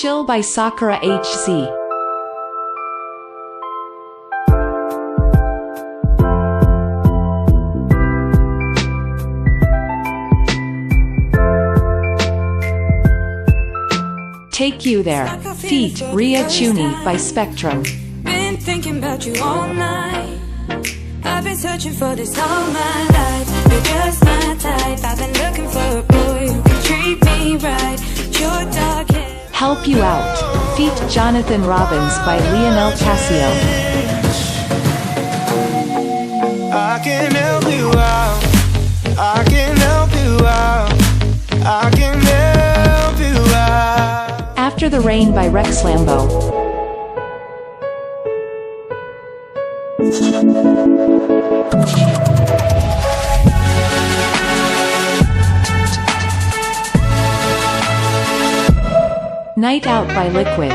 Chill by Sakura HZ. Take You There, feat. Ria Chuni by Spectrum. Been thinking about you all night. I've been searching for this all my life. You're just my type. I've been looking for a boy who can treat me right. Your dark hair. Help You Out, feat. Jonathan Robbins by Lionel Casio. I can help you out. I can help you out. I can help you out. After the Rain by Rex Lambo. Night Out by Liquid.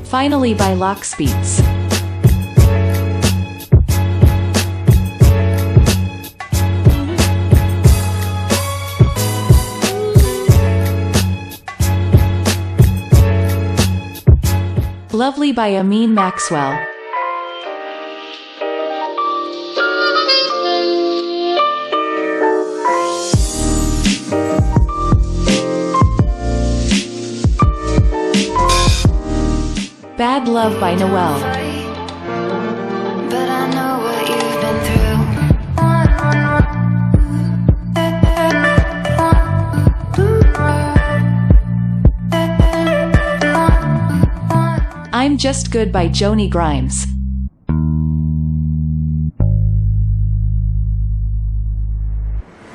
Finally by Lox Beats. Lovely by Amin Maxwell. Bad Love by Noel. But I know what you've been through. I'm Just Good by Joni Grimes.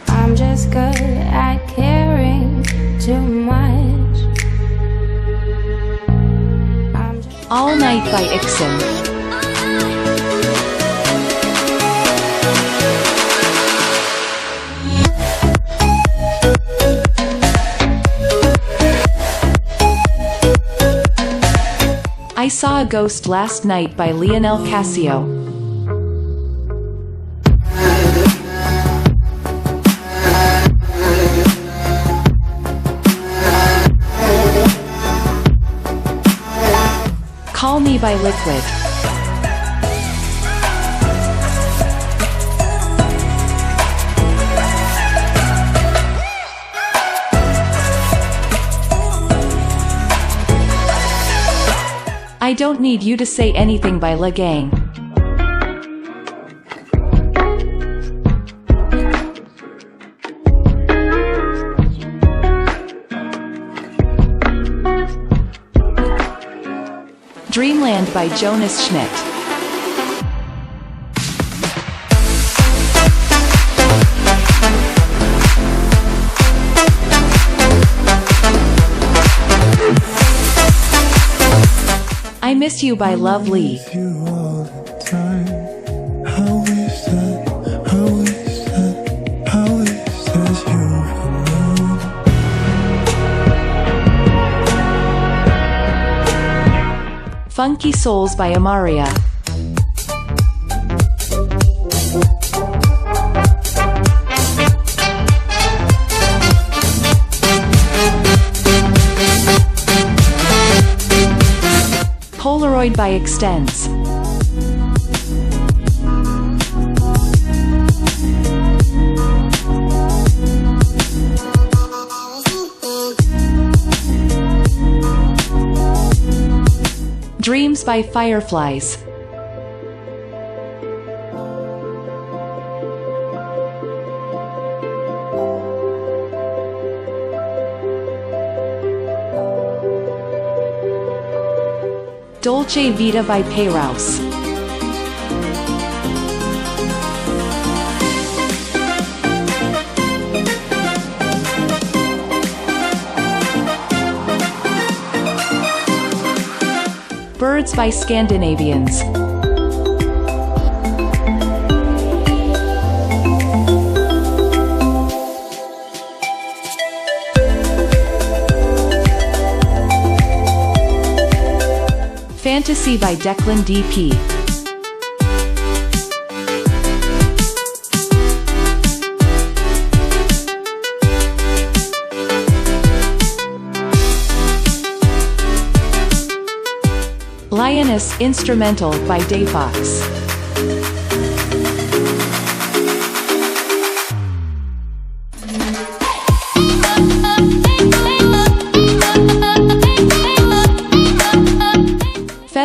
I'm just good at caring too much. All Night by Ixon. I Saw a Ghost Last Night by Lionel Casio. Call Me by Liquid. I Don't Need You to Say Anything by La Gang. Dreamland by Jonas Schmidt. I Miss You by Love Lee. Funky Souls by Amaria. Polaroid by Extends. Dreams by Fireflies. Dolce Vita by Payrouse. Birds by Scandinavians. Fantasy by Declan DP. Lioness Instrumental by Dayfox.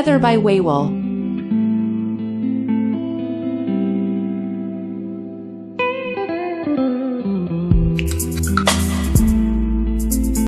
Feather by Waywall.